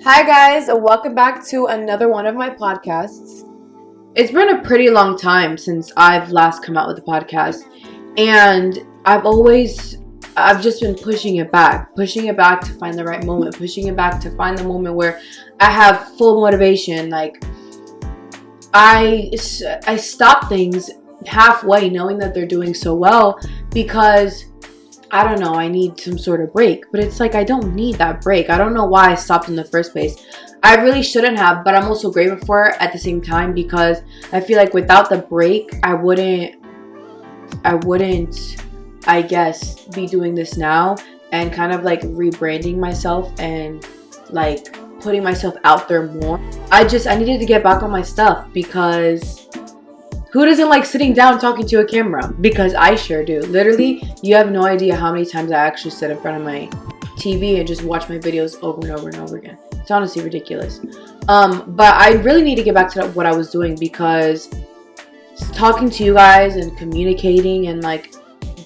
Hi guys, welcome back to another one of my podcasts. It's been a pretty long time since I've last come out with a podcast, and I've just been pushing it back to find the right moment, pushing it back to find the moment where I have full motivation. Like I stop things halfway knowing that they're doing so well because I don't know, I need some sort of break. But it's like I don't need that break. I don't know why I stopped in the first place. I really shouldn't have, but I'm also grateful for it at the same time because I feel like without the break, I wouldn't, I guess, be doing this now and kind of like rebranding myself and like putting myself out there more. I needed to get back on my stuff because who doesn't like sitting down talking to a camera? Because I sure do. Literally, you have no idea how many times I actually sit in front of my TV and just watch my videos over and over and over again. It's honestly ridiculous. But I really need to get back to what I was doing because talking to you guys and communicating and like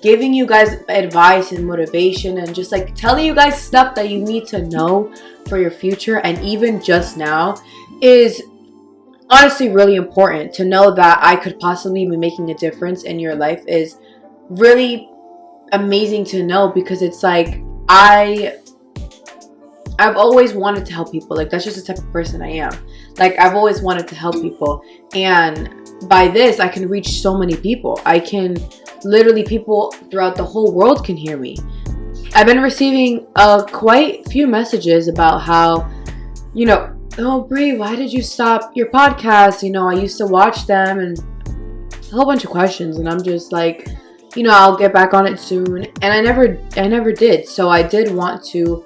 giving you guys advice and motivation and just like telling you guys stuff that you need to know for your future and even just now is honestly really important. To know that I could possibly be making a difference in your life is really amazing to know because it's like I've always wanted to help people. Like that's just the type of person I am. Like I've always wanted to help people, and by this I can reach so many people. I can literally, people throughout the whole world can hear me. I've been receiving quite a few messages about how, oh, Brie, why did you stop your podcast? I used to watch them, and a whole bunch of questions. And I'm just like, I'll get back on it soon. And I never did. So I did want to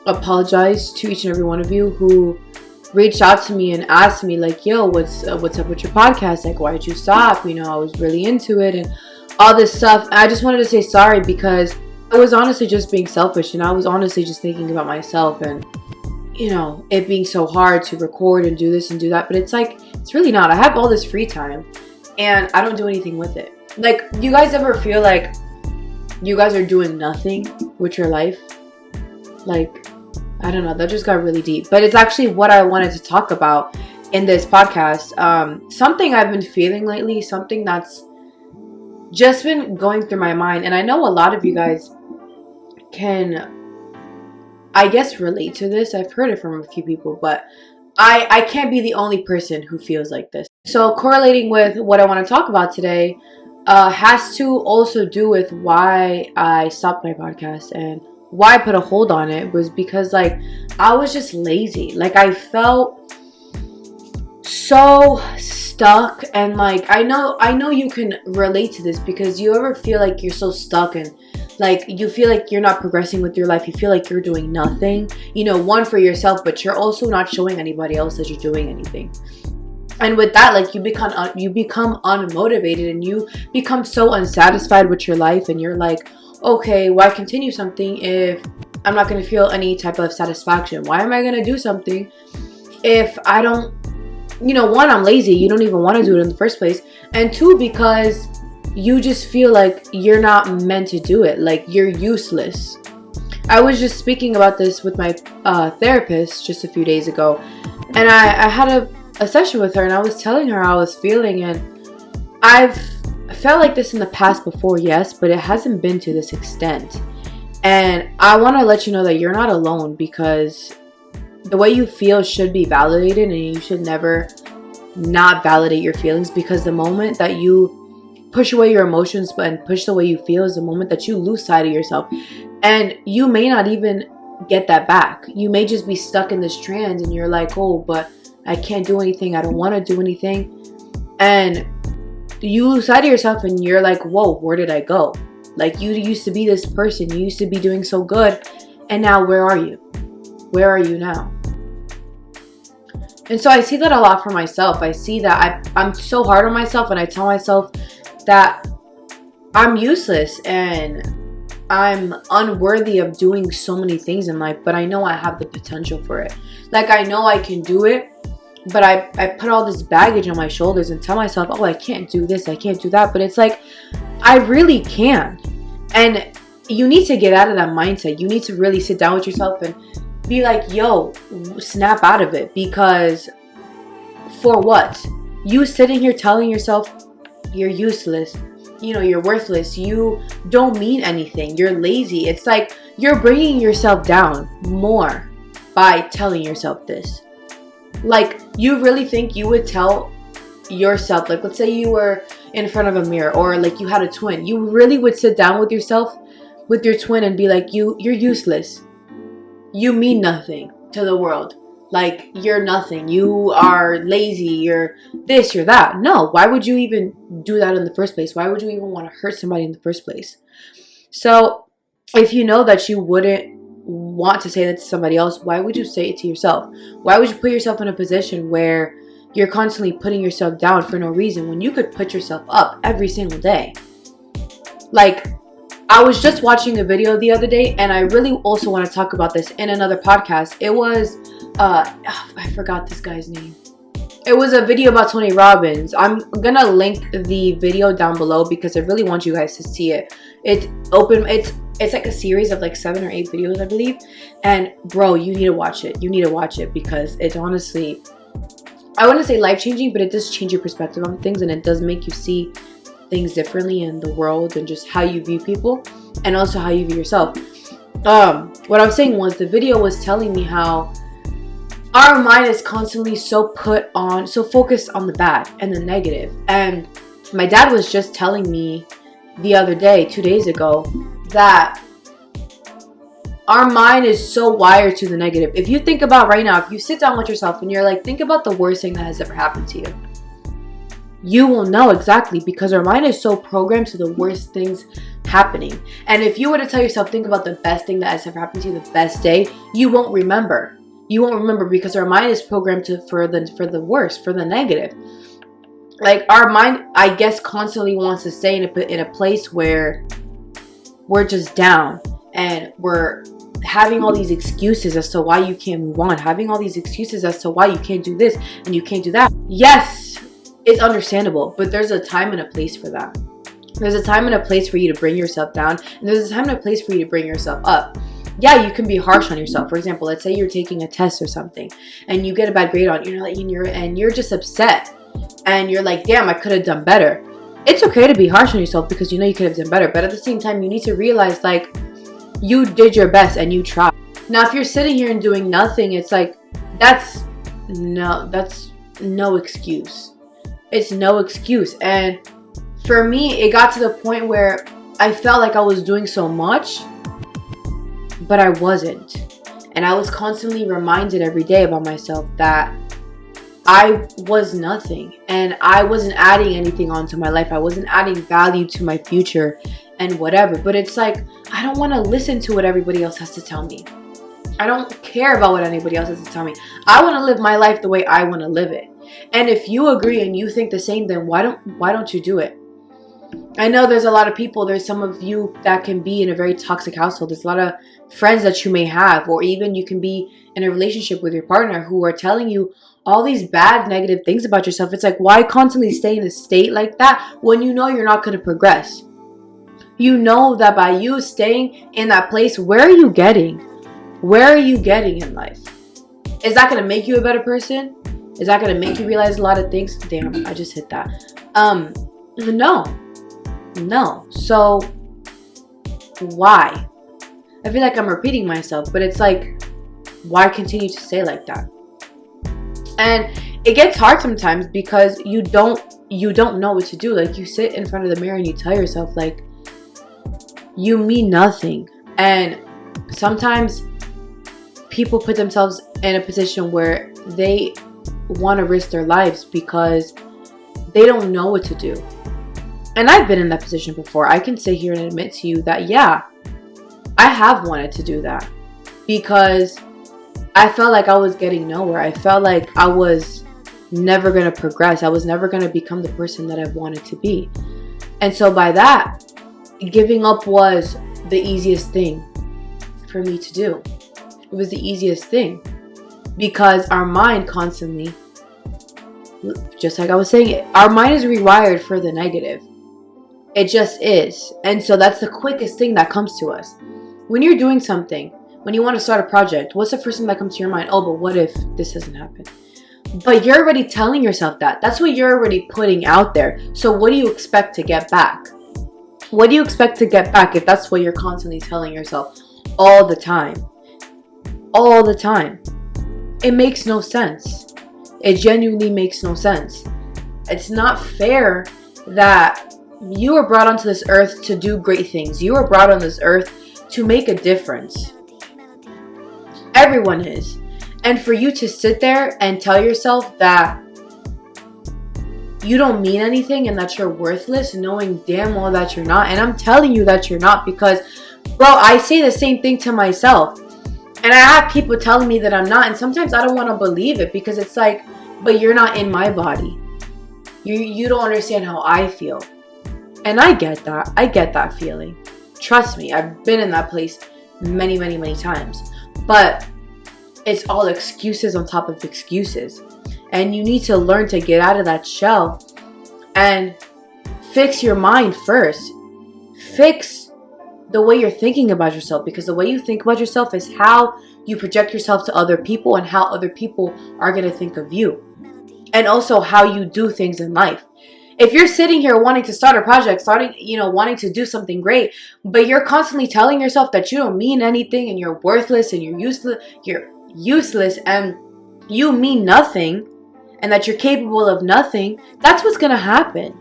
apologize to each and every one of you who reached out to me and asked me like, yo, what's up with your podcast? Like, why did you stop? I was really into it and all this stuff. And I just wanted to say sorry because I was honestly just being selfish, and I was honestly just thinking about myself and it being so hard to record and do this and do that. But it's like, it's really not. I have all this free time and I don't do anything with it. Like, you guys ever feel like you guys are doing nothing with your life? Like, I don't know, that just got really deep. But it's actually what I wanted to talk about in this podcast. Something I've been feeling lately, something that's just been going through my mind. And I know a lot of you guys can, I guess, relate to this. I've heard it from a few people, but I can't be the only person who feels like this. So correlating with what I want to talk about today has to also do with why I stopped my podcast and why I put a hold on it was because like I was just lazy. Like I felt so stuck, and like I know you can relate to this because you ever feel like you're so stuck and like you feel like you're not progressing with your life. You feel like you're doing nothing, one for yourself, but you're also not showing anybody else that you're doing anything. And with that, like you become unmotivated and you become so unsatisfied with your life, and you're like, okay, why continue something if I'm not going to feel any type of satisfaction? Why am I going to do something if I don't, one, I'm lazy. You don't even want to do it in the first place. And two, because you just feel like you're not meant to do it. Like you're useless. I was just speaking about this with my therapist just a few days ago. And I had a session with her, and I was telling her how I was feeling. And I've felt like this in the past before, yes, but it hasn't been to this extent. And I want to let you know that you're not alone, because the way you feel should be validated, and you should never not validate your feelings, because the moment that you push away your emotions and push the way you feel is the moment that you lose sight of yourself. And you may not even get that back. You may just be stuck in this trance, and you're like, oh, but I can't do anything. I don't want to do anything. And you lose sight of yourself, and you're like, whoa, where did I go? Like, you used to be this person. You used to be doing so good. And now where are you? Where are you now? And so I see that a lot for myself. I see that I'm so hard on myself, and I tell myself that I'm useless and I'm unworthy of doing so many things in life, but I know I have the potential for it. Like, I know I can do it, but I put all this baggage on my shoulders and tell myself, oh, I can't do this, I can't do that. But it's like, I really can. And you need to get out of that mindset. You need to really sit down with yourself and be like, yo, snap out of it. Because for what? You sitting here telling yourself you're useless, you're worthless, you don't mean anything, you're lazy. It's like you're bringing yourself down more by telling yourself this. Like, you really think you would tell yourself, like, let's say you were in front of a mirror, or like you had a twin, you really would sit down with yourself, with your twin, and be like, you're useless, you mean nothing to the world, like, you're nothing, you are lazy, you're this, you're that. No, why would you even do that in the first place? Why would you even want to hurt somebody in the first place? So if you know that you wouldn't want to say that to somebody else, why would you say it to yourself? Why would you put yourself in a position where you're constantly putting yourself down for no reason, when you could put yourself up every single day? Like, I was just watching a video the other day, and I really also want to talk about this in another podcast. It was, I forgot this guy's name. It was a video about Tony Robbins. I'm gonna link the video down below because I really want you guys to see it. It's like a series of like 7 or 8 videos, I believe. And bro, you need to watch it. You need to watch it because it's honestly, I wouldn't say life-changing, but it does change your perspective on things, and it does make you see things differently in the world, and just how you view people, and also how you view yourself. What I was saying was, the video was telling me how our mind is constantly so focused on the bad and the negative. And my dad was just telling me the other day, 2 days ago, that our mind is so wired to the negative. If you think about right now, if you sit down with yourself and you're like, think about the worst thing that has ever happened to you, you will know exactly, because our mind is so programmed to the worst things happening. And if you were to tell yourself, think about the best thing that has ever happened to you, the best day, you won't remember. You won't remember because our mind is programmed for the worst, for the negative. Like, our mind, I guess, constantly wants to stay in a place where we're just down, and we're having all these excuses as to why you can't move on, having all these excuses as to why you can't do this and you can't do that. Yes, it's understandable, but there's a time and a place for that. There's a time and a place for you to bring yourself down, and there's a time and a place for you to bring yourself up. Yeah, you can be harsh on yourself. For example, let's say you're taking a test or something and you get a bad grade on it, and you're just upset, and you're like, damn, I could have done better. It's okay to be harsh on yourself because you know you could have done better, but at the same time, you need to realize, like, you did your best and you tried. Now, if you're sitting here and doing nothing, it's like, that's no excuse. It's no excuse. And for me, it got to the point where I felt like I was doing so much, but I wasn't. And I was constantly reminded every day about myself that I was nothing, and I wasn't adding anything onto my life. I wasn't adding value to my future and whatever. But it's like, I don't want to listen to what everybody else has to tell me. I don't care about what anybody else has to tell me. I want to live my life the way I want to live it. And if you agree and you think the same, then why don't you do it? I know there's a lot of people, there's some of you that can be in a very toxic household. There's a lot of friends that you may have, or even you can be in a relationship with your partner who are telling you all these bad, negative things about yourself. It's like, why constantly stay in a state like that when you know you're not going to progress? You know that by you staying in that place, where are you getting? Where are you getting in life? Is that going to make you a better person? Is that going to make you realize a lot of things? Damn, I just hit that. No. So why? I feel like I'm repeating myself, but it's like, why continue to stay like that? And it gets hard sometimes because you don't know what to do. Like, you sit in front of the mirror and you tell yourself, like, you mean nothing. And sometimes people put themselves in a position where they want to risk their lives because they don't know what to do. And I've been in that position before. I can sit here and admit to you that, yeah, I have wanted to do that because I felt like I was getting nowhere. I felt like I was never going to progress. I was never going to become the person that I wanted to be. And so by that, giving up was the easiest thing for me to do. It was the easiest thing because our mind constantly, just like I was saying, our mind is rewired for the negative. It just is. And so that's the quickest thing that comes to us. When you're doing something, When you want to start a project, what's the first thing that comes to your mind? Oh, but what if this doesn't happen? But you're already telling yourself that. That's what you're already putting out there. So what do you expect to get back? What do you expect to get back if that's what you're constantly telling yourself all the time? All the time. It makes no sense. It genuinely makes no sense. It's not fair that you were brought onto this earth to do great things. You were brought on this earth to make a difference. Everyone is. And for you to sit there and tell yourself that you don't mean anything and that you're worthless, knowing damn well that you're not. And I'm telling you that you're not, because, bro, I say the same thing to myself. And I have people telling me that I'm not. And sometimes I don't want to believe it, because it's like, but you're not in my body. You don't understand how I feel. And I get that. I get that feeling. Trust me, I've been in that place many, many, many times. But it's all excuses on top of excuses. And you need to learn to get out of that shell and fix your mind first. Fix the way you're thinking about yourself, because the way you think about yourself is how you project yourself to other people and how other people are going to think of you. And also how you do things in life. If you're sitting here wanting to start a project, wanting to do something great, but you're constantly telling yourself that you don't mean anything and you're worthless and you're useless and you mean nothing and that you're capable of nothing, that's what's going to happen.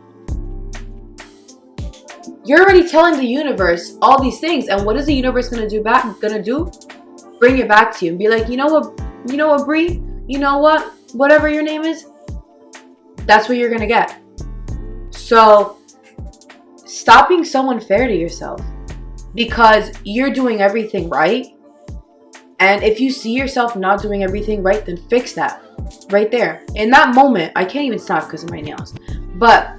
You're already telling the universe all these things, and what is the universe going to do? Bring it back to you and be like, you know what, Bree? You know what? Whatever your name is, that's what you're going to get. So stop being so unfair to yourself, because you're doing everything right. And if you see yourself not doing everything right, then fix that right there. In that moment, I can't even stop because of my nails. But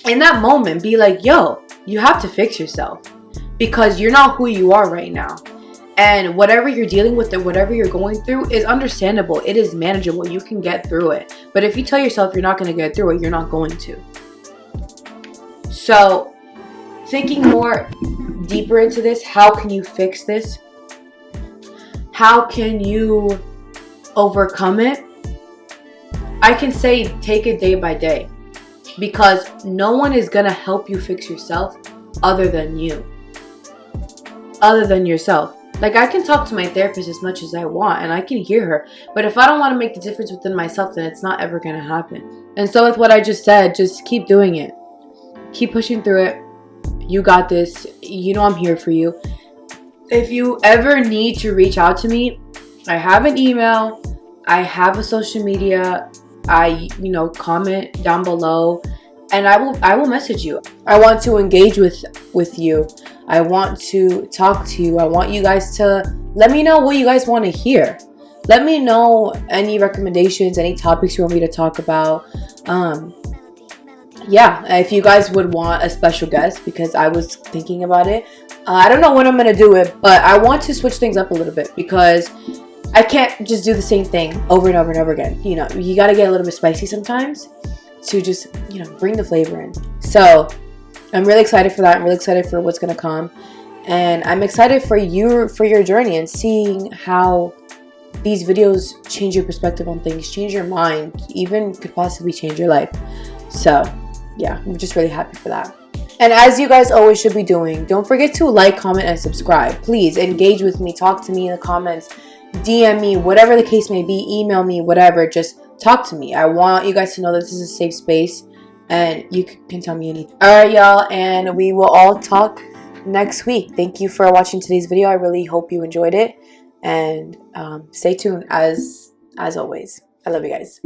in that moment, be like, yo, you have to fix yourself, because you're not who you are right now. And whatever you're dealing with and whatever you're going through is understandable. It is manageable. You can get through it. But if you tell yourself you're not going to get through it, you're not going to. So, thinking more deeper into this, how can you fix this? How can you overcome it? I can say take it day by day, because no one is going to help you fix yourself other than you. Other than yourself. Like, I can talk to my therapist as much as I want and I can hear her, but if I don't want to make the difference within myself, then it's not ever going to happen. And so with what I just said, just keep doing it. Keep pushing through it. You got this. You know I'm here for you. If you ever need to reach out to me, I have an email. I have a social media. Comment down below and I will message you. I want to engage with you. I want to talk to you. I want you guys to let me know what you guys want to hear. Let me know any recommendations, any topics you want me to talk about. If you guys would want a special guest, because I was thinking about it. I don't know when I'm going to do it, but I want to switch things up a little bit, because I can't just do the same thing over and over and over again. You know, you got to get a little bit spicy sometimes to just, bring the flavor in. So I'm really excited for that. I'm really excited for what's going to come. And I'm excited for your journey and seeing how these videos change your perspective on things, change your mind, even could possibly change your life. So yeah, I'm just really happy for that. And as you guys always should be doing, don't forget to like, comment, and subscribe. Please engage with me. Talk to me in the comments. DM me, whatever the case may be. Email me, whatever. Just talk to me. I want you guys to know that this is a safe space and you can tell me anything. All right, y'all. And we will all talk next week. Thank you for watching today's video. I really hope you enjoyed it. And stay tuned as always. I love you guys.